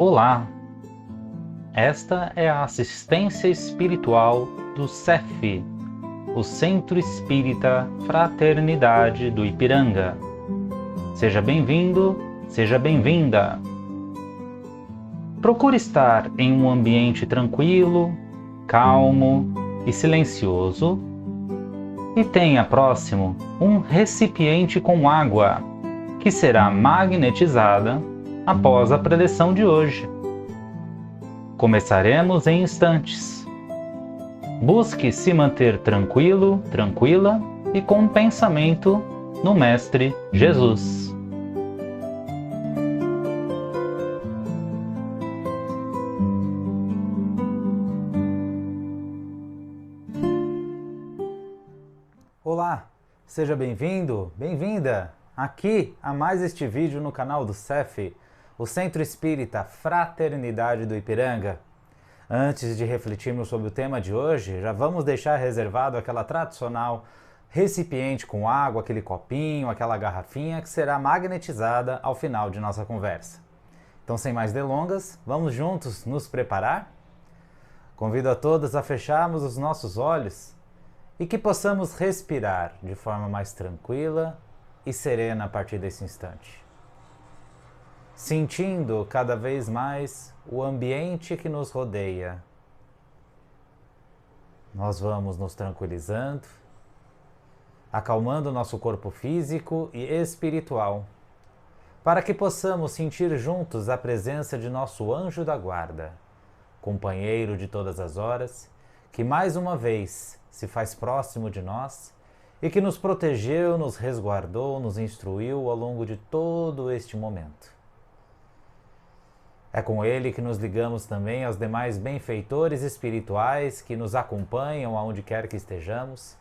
Olá! Esta é a assistência espiritual do CEF, o Centro Espírita Fraternidade do Ipiranga. Seja bem-vindo, seja bem-vinda! Procure estar em um ambiente tranquilo, calmo e silencioso e tenha próximo um recipiente com água, que será magnetizada após a preleção de hoje. Começaremos em instantes. Busque se manter tranquilo, tranquila e com pensamento no Mestre Jesus. Olá, seja bem-vindo, bem-vinda aqui a mais este vídeo no canal do CEF, o Centro Espírita Fraternidade do Ipiranga. Antes de refletirmos sobre o tema de hoje, já vamos deixar reservado aquela tradicional recipiente com água, aquele copinho, aquela garrafinha que será magnetizada ao final de nossa conversa. Então, sem mais delongas, vamos juntos nos preparar? Convido a todos a fecharmos os nossos olhos e que possamos respirar de forma mais tranquila e serena a partir desse instante. Sentindo cada vez mais o ambiente que nos rodeia. Nós vamos nos tranquilizando, acalmando nosso corpo físico e espiritual, para que possamos sentir juntos a presença de nosso anjo da guarda, companheiro de todas as horas, que mais uma vez se faz próximo de nós e que nos protegeu, nos resguardou, nos instruiu ao longo de todo este momento. É com ele que nos ligamos também aos demais benfeitores espirituais que nos acompanham aonde quer que estejamos.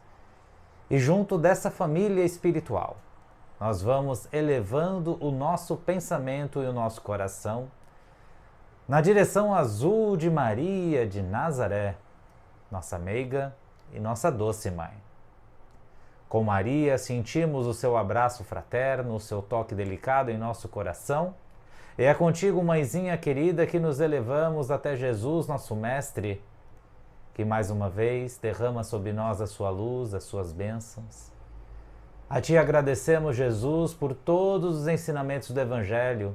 E junto dessa família espiritual, nós vamos elevando o nosso pensamento e o nosso coração na direção azul de Maria de Nazaré, nossa meiga e nossa doce mãe. Com Maria sentimos o seu abraço fraterno, o seu toque delicado em nosso coração. E é contigo, mãezinha querida, que nos elevamos até Jesus, nosso Mestre, que mais uma vez derrama sobre nós a sua luz, as suas bênçãos. A Ti agradecemos, Jesus, por todos os ensinamentos do Evangelho,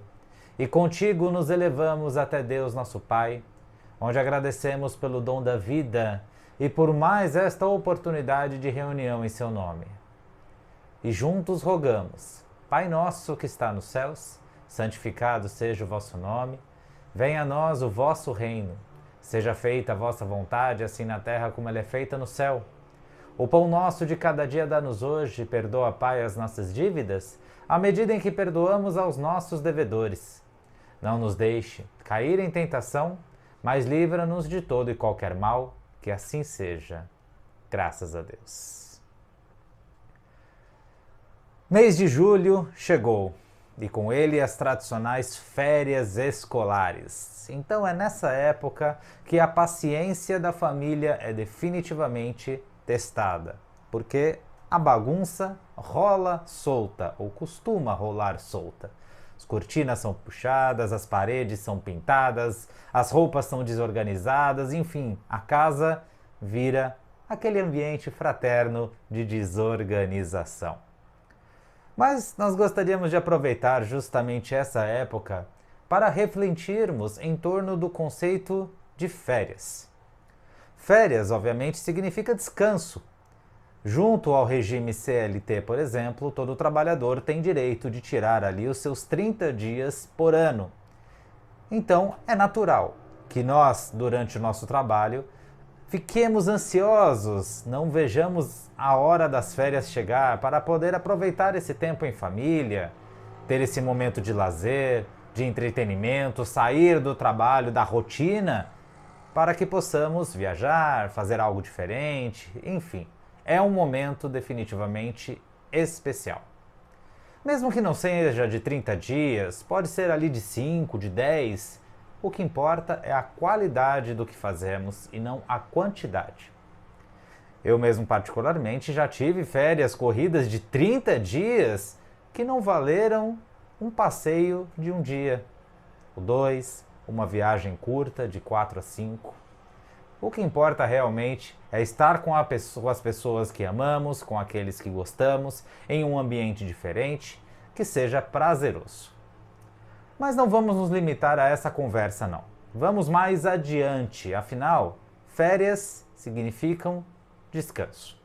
e contigo nos elevamos até Deus, nosso Pai, onde agradecemos pelo dom da vida e por mais esta oportunidade de reunião em Seu nome. E juntos rogamos: Pai nosso que está nos céus, santificado seja o vosso nome, venha a nós o vosso reino, seja feita a vossa vontade, assim na terra como ela é feita no céu. O pão nosso de cada dia dá-nos hoje, perdoa, Pai, as nossas dívidas, à medida em que perdoamos aos nossos devedores. Não nos deixe cair em tentação, mas livra-nos de todo e qualquer mal, que assim seja. Graças a Deus. Mês de julho chegou. E com ele as tradicionais férias escolares. Então é nessa época que a paciência da família é definitivamente testada, porque a bagunça rola solta, ou costuma rolar solta. As cortinas são puxadas, as paredes são pintadas, as roupas são desorganizadas, enfim, a casa vira aquele ambiente fraterno de desorganização. Mas nós gostaríamos de aproveitar justamente essa época para refletirmos em torno do conceito de férias. Férias, obviamente, significa descanso. Junto ao regime CLT, por exemplo, todo trabalhador tem direito de tirar ali os seus 30 dias por ano. Então, é natural que nós, durante o nosso trabalho, fiquemos ansiosos, não vejamos a hora das férias chegar para poder aproveitar esse tempo em família, ter esse momento de lazer, de entretenimento, sair do trabalho, da rotina, para que possamos viajar, fazer algo diferente, enfim. É um momento definitivamente especial. Mesmo que não seja de 30 dias, pode ser ali de 5, de 10, o que importa é a qualidade do que fazemos e não a quantidade. Eu mesmo particularmente já tive férias corridas de 30 dias que não valeram um passeio de um dia, ou 2, uma viagem curta de 4 a 5. O que importa realmente é estar com as pessoas que amamos, com aqueles que gostamos, em um ambiente diferente, que seja prazeroso. Mas não vamos nos limitar a essa conversa, não. Vamos mais adiante, afinal, férias significam descanso.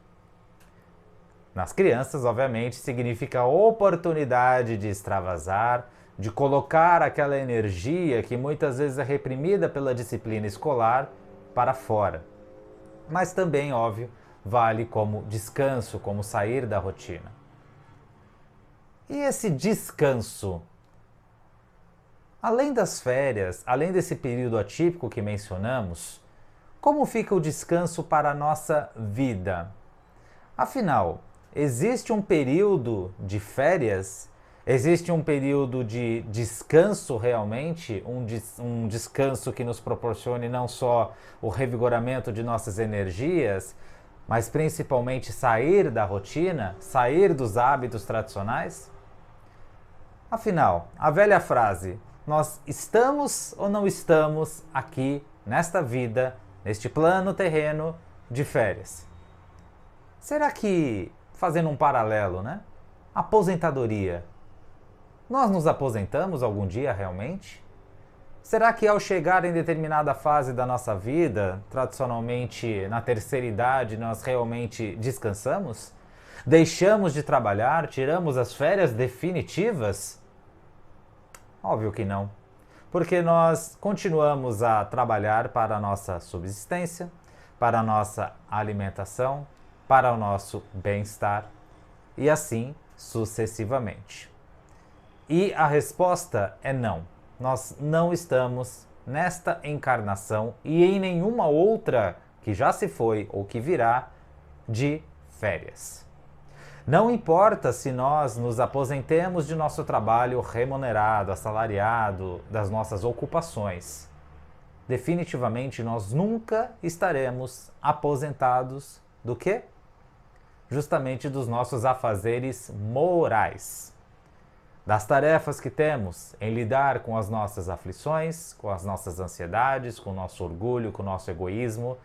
Nas crianças, obviamente, significa oportunidade de extravasar, de colocar aquela energia que muitas vezes é reprimida pela disciplina escolar para fora. Mas também, óbvio, vale como descanso, como sair da rotina. E esse descanso, além das férias, além desse período atípico que mencionamos, como fica o descanso para a nossa vida? Afinal, existe um período de férias? Existe um período de descanso realmente? Um descanso que nos proporcione não só o revigoramento de nossas energias, mas principalmente sair da rotina, sair dos hábitos tradicionais? Afinal, a velha frase, nós estamos ou não estamos aqui nesta vida, neste plano terreno de férias? Será que, fazendo um paralelo, né? Aposentadoria. Nós nos aposentamos algum dia realmente? Será que ao chegar em determinada fase da nossa vida, tradicionalmente na terceira idade, nós realmente descansamos? Deixamos de trabalhar? Tiramos as férias definitivas? Óbvio que não. Porque nós continuamos a trabalhar para a nossa subsistência, para a nossa alimentação, para o nosso bem-estar e assim sucessivamente. E a resposta é não. Nós não estamos nesta encarnação e em nenhuma outra que já se foi ou que virá de férias. Não importa se nós nos aposentemos de nosso trabalho remunerado, assalariado, das nossas ocupações. Definitivamente nós nunca estaremos aposentados do quê? Justamente dos nossos afazeres morais. Das tarefas que temos em lidar com as nossas aflições, com as nossas ansiedades, com o nosso orgulho, com o nosso egoísmo,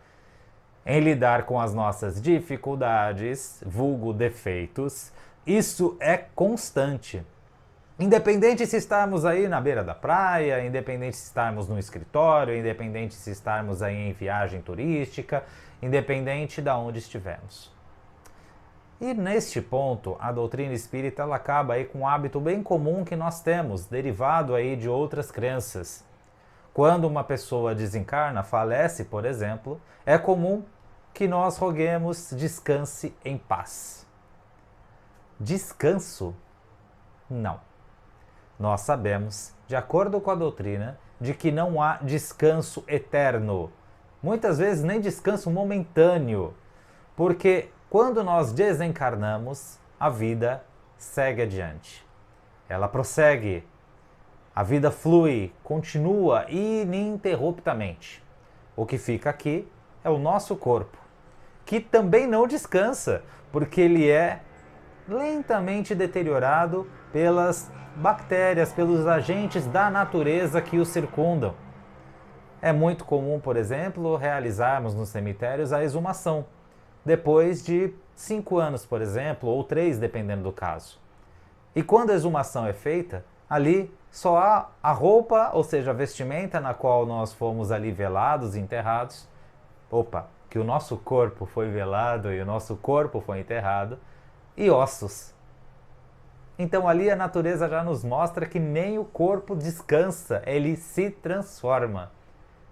em lidar com as nossas dificuldades, vulgo defeitos, isso é constante. Independente se estarmos aí na beira da praia, independente se estarmos no escritório, independente se estarmos aí em viagem turística, independente de onde estivermos. E neste ponto, a doutrina espírita ela acaba aí com um hábito bem comum que nós temos, derivado aí de outras crenças. Quando uma pessoa desencarna, falece, por exemplo, é comum que nós roguemos descanse em paz. Descanso? Não. Nós sabemos, de acordo com a doutrina, de que não há descanso eterno. Muitas vezes nem descanso momentâneo, porque quando nós desencarnamos, a vida segue adiante. Ela prossegue. A vida flui, continua ininterruptamente. O que fica aqui é o nosso corpo, que também não descansa, porque ele é lentamente deteriorado pelas bactérias, pelos agentes da natureza que o circundam. É muito comum, por exemplo, realizarmos nos cemitérios a exumação, depois de 5 anos, por exemplo, ou 3, dependendo do caso. E quando a exumação é feita, ali só há a roupa, ou seja, a vestimenta na qual nós fomos ali velados e enterrados. Opa, que o nosso corpo foi velado e o nosso corpo foi enterrado, e ossos. Então ali a natureza já nos mostra que nem o corpo descansa, ele se transforma.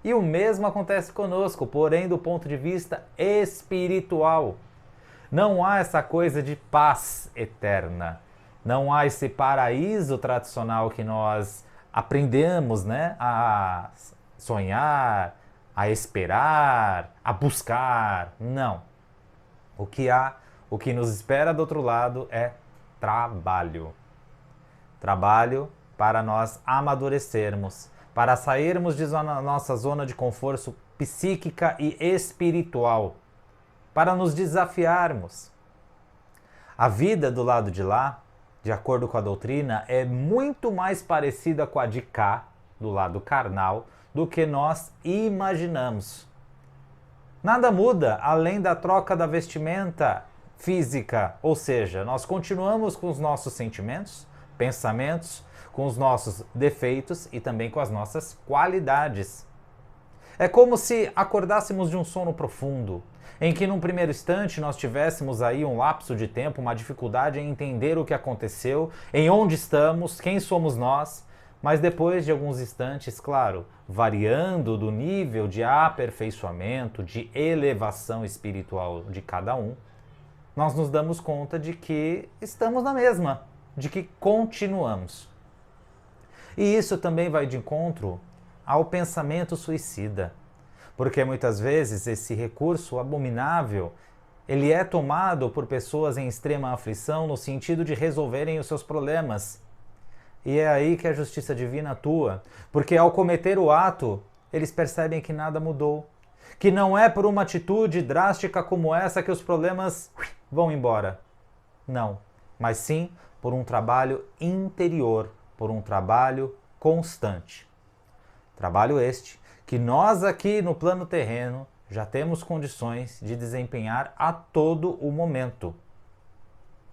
E o mesmo acontece conosco, porém do ponto de vista espiritual. Não há essa coisa de paz eterna. Não há esse paraíso tradicional que nós aprendemos, né, a sonhar, a esperar, a buscar. Não. O que há, o que nos espera do outro lado é trabalho. Trabalho para nós amadurecermos, para sairmos de nossa zona de conforto psíquica e espiritual, para nos desafiarmos. A vida do lado de lá, de acordo com a doutrina, é muito mais parecida com a de cá do lado carnal, do que nós imaginamos. Nada muda além da troca da vestimenta física, ou seja, nós continuamos com os nossos sentimentos, pensamentos, com os nossos defeitos e também com as nossas qualidades. É como se acordássemos de um sono profundo, em que num primeiro instante nós tivéssemos aí um lapso de tempo, uma dificuldade em entender o que aconteceu, em onde estamos, quem somos nós, mas depois de alguns instantes, claro, variando do nível de aperfeiçoamento, de elevação espiritual de cada um, nós nos damos conta de que estamos na mesma, de que continuamos. E isso também vai de encontro ao pensamento suicida, porque muitas vezes esse recurso abominável, ele é tomado por pessoas em extrema aflição no sentido de resolverem os seus problemas. E é aí que a justiça divina atua, porque ao cometer o ato, eles percebem que nada mudou, que não é por uma atitude drástica como essa que os problemas vão embora. Não, mas sim por um trabalho interior, por um trabalho constante. Trabalho este que nós aqui no plano terreno já temos condições de desempenhar a todo o momento.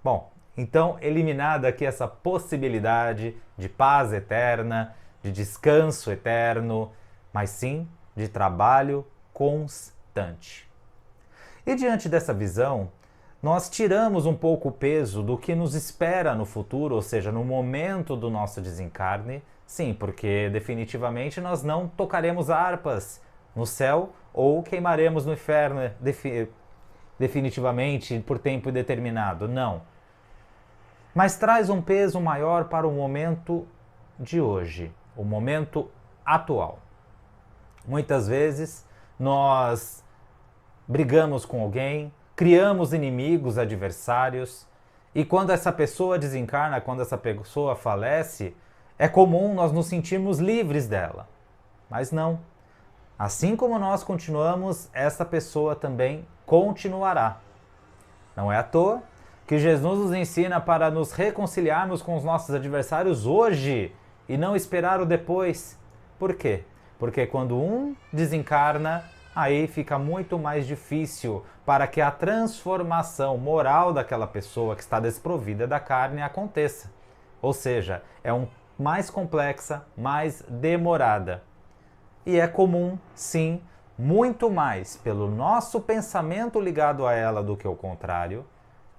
Bom, então eliminada aqui essa possibilidade de paz eterna, de descanso eterno, mas sim de trabalho constante. E diante dessa visão, nós tiramos um pouco o peso do que nos espera no futuro, ou seja, no momento do nosso desencarne. Sim, porque definitivamente nós não tocaremos harpas no céu ou queimaremos no inferno definitivamente por tempo indeterminado. Não. Mas traz um peso maior para o momento de hoje, o momento atual. Muitas vezes nós brigamos com alguém, criamos inimigos, adversários, e quando essa pessoa desencarna, quando essa pessoa falece, é comum nós nos sentirmos livres dela. Mas não. Assim como nós continuamos, essa pessoa também continuará. Não é à toa que Jesus nos ensina para nos reconciliarmos com os nossos adversários hoje e não esperar o depois. Por quê? Porque quando um desencarna, aí fica muito mais difícil para que a transformação moral daquela pessoa que está desprovida da carne aconteça. Ou seja, é mais complexa, mais demorada. E é comum, sim, muito mais pelo nosso pensamento ligado a ela do que o contrário,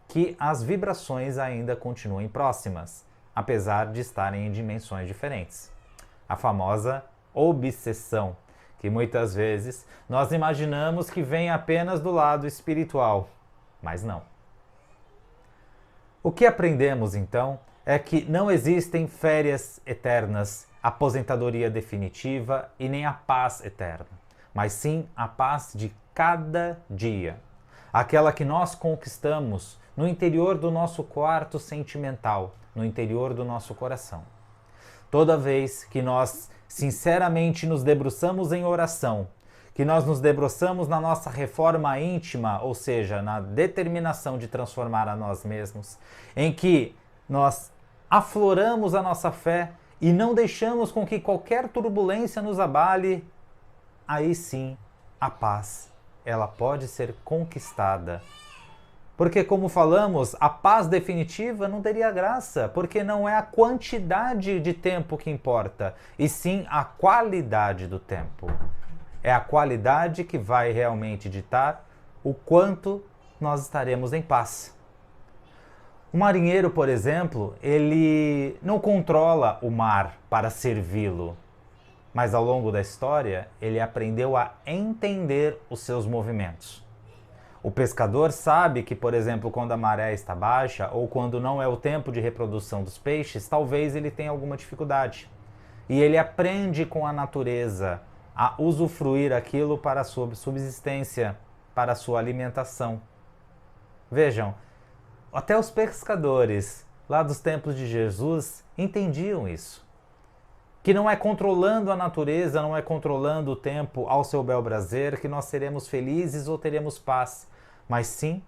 que as vibrações ainda continuem próximas, apesar de estarem em dimensões diferentes. A famosa obsessão, que muitas vezes nós imaginamos que vem apenas do lado espiritual, mas não. O que aprendemos então é que não existem férias eternas, aposentadoria definitiva e nem a paz eterna, mas sim a paz de cada dia, aquela que nós conquistamos no interior do nosso quarto sentimental, no interior do nosso coração. Toda vez que nós sinceramente nos debruçamos em oração, que nós nos debruçamos na nossa reforma íntima, ou seja, na determinação de transformar a nós mesmos, em que nós afloramos a nossa fé e não deixamos com que qualquer turbulência nos abale, aí sim a paz, ela pode ser conquistada. Porque, como falamos, a paz definitiva não teria graça, porque não é a quantidade de tempo que importa, e sim a qualidade do tempo. É a qualidade que vai realmente ditar o quanto nós estaremos em paz. O marinheiro, por exemplo, ele não controla o mar para servi-lo, mas ao longo da história ele aprendeu a entender os seus movimentos. O pescador sabe que, por exemplo, quando a maré está baixa ou quando não é o tempo de reprodução dos peixes, talvez ele tenha alguma dificuldade. E ele aprende com a natureza a usufruir aquilo para a sua subsistência, para a sua alimentação. Vejam, até os pescadores lá dos tempos de Jesus entendiam isso. Que não é controlando a natureza, não é controlando o tempo ao seu bel prazer que nós seremos felizes ou teremos paz, mas sim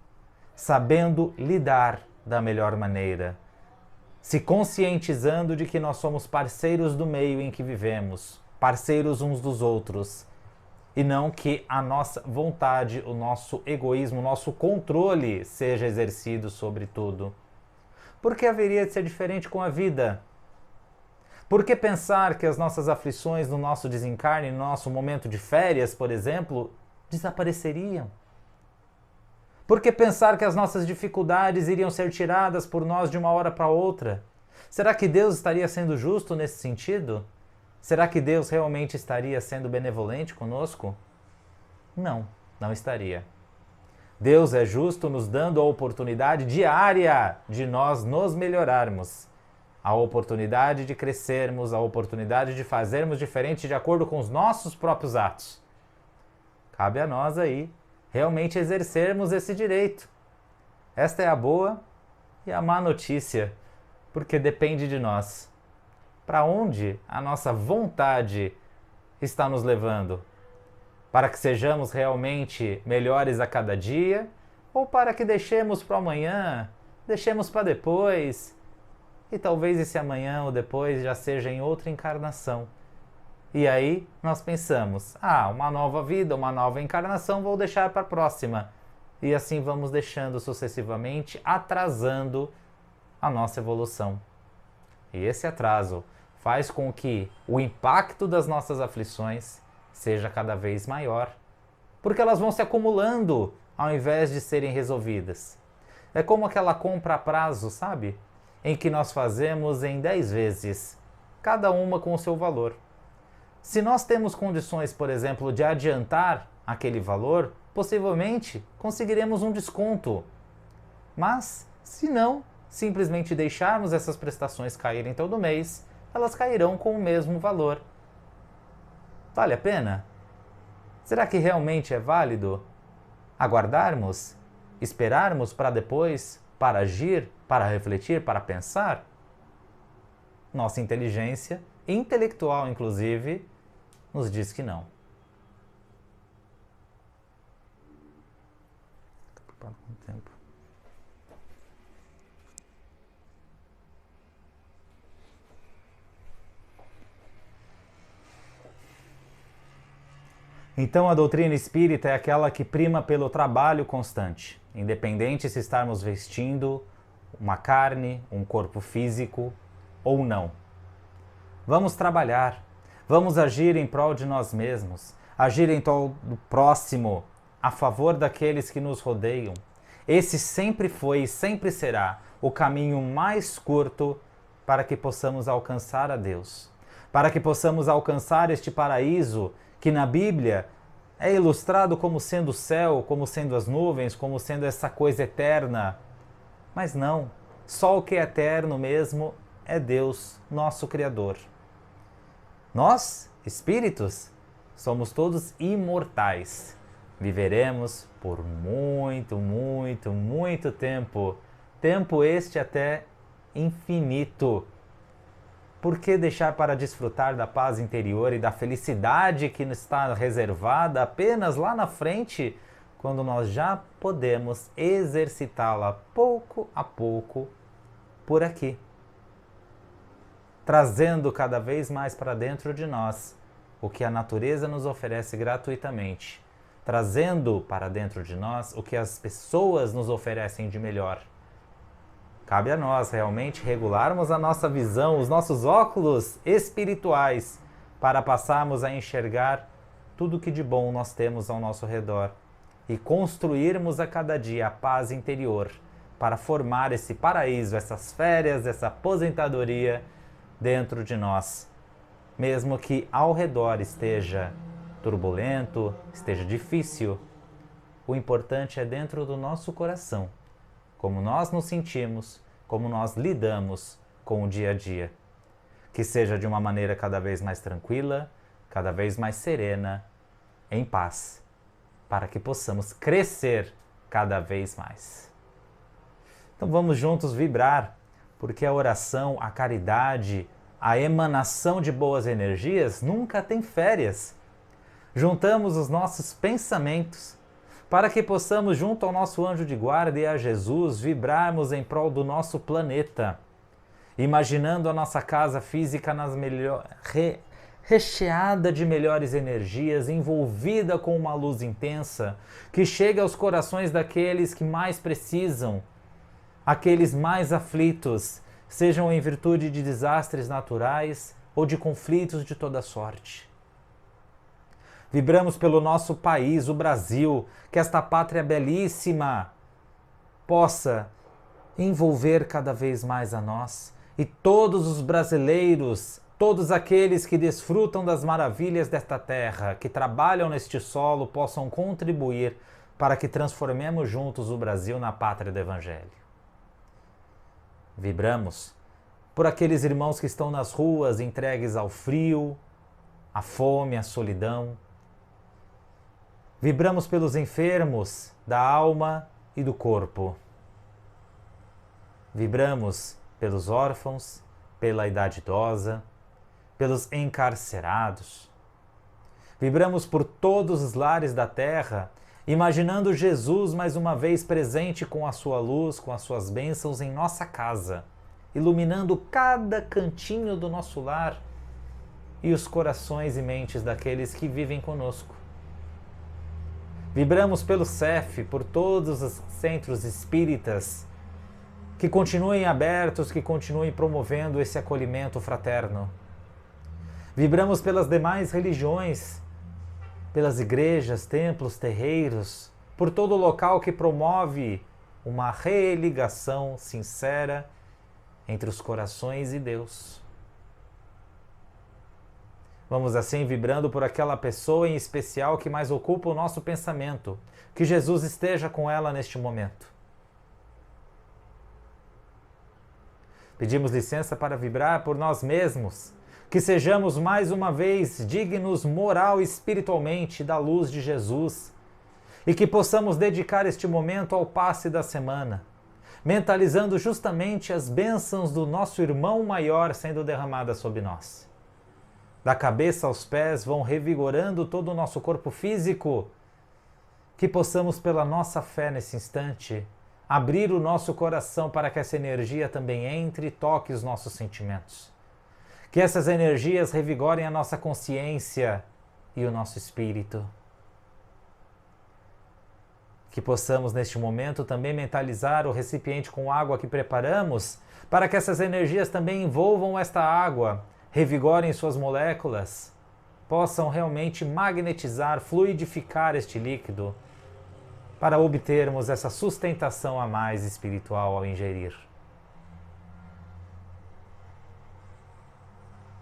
sabendo lidar da melhor maneira, se conscientizando de que nós somos parceiros do meio em que vivemos, parceiros uns dos outros, e não que a nossa vontade, o nosso egoísmo, o nosso controle seja exercido sobre tudo. Por que haveria de ser diferente com a vida? Por que pensar que as nossas aflições no nosso desencarne, no nosso momento de férias, por exemplo, desapareceriam? Por que pensar que as nossas dificuldades iriam ser tiradas por nós de uma hora para outra? Será que Deus estaria sendo justo nesse sentido? Será que Deus realmente estaria sendo benevolente conosco? Não, não estaria. Deus é justo nos dando a oportunidade diária de nós nos melhorarmos, a oportunidade de crescermos, a oportunidade de fazermos diferente de acordo com os nossos próprios atos. Cabe a nós aí realmente exercermos esse direito. Esta é a boa e a má notícia, porque depende de nós. Para onde a nossa vontade está nos levando? Para que sejamos realmente melhores a cada dia? Ou para que deixemos para amanhã, deixemos para depois? E talvez esse amanhã ou depois já seja em outra encarnação. E aí nós pensamos, uma nova vida, uma nova encarnação, vou deixar para a próxima. E assim vamos deixando sucessivamente, atrasando a nossa evolução. E esse atraso faz com que o impacto das nossas aflições seja cada vez maior, porque elas vão se acumulando ao invés de serem resolvidas. É como aquela compra a prazo, sabe? Em que nós fazemos em 10 vezes, cada uma com o seu valor. Se nós temos condições, por exemplo, de adiantar aquele valor, possivelmente conseguiremos um desconto. Mas, se não, simplesmente deixarmos essas prestações caírem todo mês, elas cairão com o mesmo valor. Vale a pena? Será que realmente é válido aguardarmos, esperarmos para depois, para agir, para refletir, para pensar? Nossa inteligência, intelectual inclusive, nos diz que não. Tempo. Então a doutrina espírita é aquela que prima pelo trabalho constante, independente se estarmos vestindo uma carne, um corpo físico ou não. Vamos trabalhar, vamos agir em prol de nós mesmos, agir em prol do próximo, a favor daqueles que nos rodeiam. Esse sempre foi e sempre será o caminho mais curto para que possamos alcançar a Deus, para que possamos alcançar este paraíso que na Bíblia é ilustrado como sendo o céu, como sendo as nuvens, como sendo essa coisa eterna. Mas não, só o que é eterno mesmo é Deus, nosso Criador. Nós, espíritos, somos todos imortais. Viveremos por muito, muito, muito tempo. Tempo este até infinito. Por que deixar para desfrutar da paz interior e da felicidade que nos está reservada apenas lá na frente, quando nós já podemos exercitá-la pouco a pouco por aqui? Trazendo cada vez mais para dentro de nós o que a natureza nos oferece gratuitamente, trazendo para dentro de nós o que as pessoas nos oferecem de melhor. Cabe a nós realmente regularmos a nossa visão, os nossos óculos espirituais, para passarmos a enxergar tudo que de bom nós temos ao nosso redor e construirmos a cada dia a paz interior para formar esse paraíso, essas férias, essa aposentadoria dentro de nós. Mesmo que ao redor esteja turbulento, esteja difícil, o importante é dentro do nosso coração. Como nós nos sentimos, como nós lidamos com o dia a dia. Que seja de uma maneira cada vez mais tranquila, cada vez mais serena, em paz, para que possamos crescer cada vez mais. Então vamos juntos vibrar, porque a oração, a caridade, a emanação de boas energias nunca tem férias. Juntamos os nossos pensamentos, para que possamos, junto ao nosso anjo de guarda e a Jesus, vibrarmos em prol do nosso planeta. imaginando a nossa casa física recheada de melhores energias, envolvida com uma luz intensa, que chega aos corações daqueles que mais precisam, aqueles mais aflitos, sejam em virtude de desastres naturais ou de conflitos de toda sorte. Vibramos pelo nosso país, o Brasil, que esta pátria belíssima possa envolver cada vez mais a nós e todos os brasileiros, todos aqueles que desfrutam das maravilhas desta terra, que trabalham neste solo, possam contribuir para que transformemos juntos o Brasil na pátria do Evangelho. Vibramos por aqueles irmãos que estão nas ruas entregues ao frio, à fome, à solidão. Vibramos pelos enfermos da alma e do corpo. Vibramos pelos órfãos, pela idade idosa, pelos encarcerados. Vibramos por todos os lares da terra, imaginando Jesus mais uma vez presente com a sua luz, com as suas bênçãos em nossa casa, iluminando cada cantinho do nosso lar e os corações e mentes daqueles que vivem conosco. Vibramos pelo CEF, por todos os centros espíritas, que continuem abertos, que continuem promovendo esse acolhimento fraterno. Vibramos pelas demais religiões, pelas igrejas, templos, terreiros, por todo local que promove uma religação sincera entre os corações e Deus. Vamos assim vibrando por aquela pessoa em especial que mais ocupa o nosso pensamento, que Jesus esteja com ela neste momento. Pedimos licença para vibrar por nós mesmos, que sejamos mais uma vez dignos moral e espiritualmente da luz de Jesus e que possamos dedicar este momento ao passe da semana, mentalizando justamente as bênçãos do nosso irmão maior sendo derramadas sobre nós. Da cabeça aos pés vão revigorando todo o nosso corpo físico, que possamos pela nossa fé nesse instante abrir o nosso coração para que essa energia também entre e toque os nossos sentimentos. Que essas energias revigorem a nossa consciência e o nosso espírito. Que possamos neste momento também mentalizar o recipiente com água que preparamos, para que essas energias também envolvam esta água, revigorem suas moléculas, possam realmente magnetizar, fluidificar este líquido, para obtermos essa sustentação a mais espiritual ao ingerir.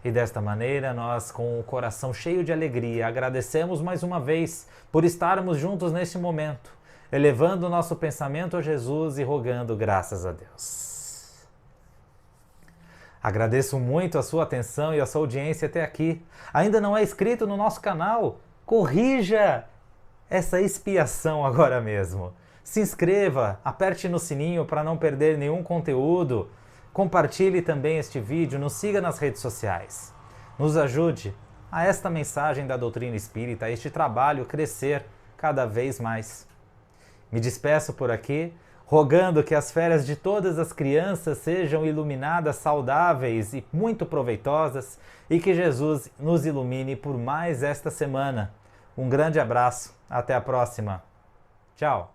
E desta maneira, nós, com o coração cheio de alegria, agradecemos mais uma vez por estarmos juntos neste momento, elevando o nosso pensamento a Jesus e rogando graças a Deus. Agradeço muito a sua atenção e a sua audiência até aqui. Ainda não é inscrito no nosso canal? Corrija essa expiação agora mesmo. Se inscreva, aperte no sininho para não perder nenhum conteúdo. Compartilhe também este vídeo, nos siga nas redes sociais. Nos ajude a esta mensagem da doutrina espírita, a este trabalho crescer cada vez mais. Me despeço por aqui, rogando que as férias de todas as crianças sejam iluminadas, saudáveis e muito proveitosas e que Jesus nos ilumine por mais esta semana. Um grande abraço, até a próxima. Tchau!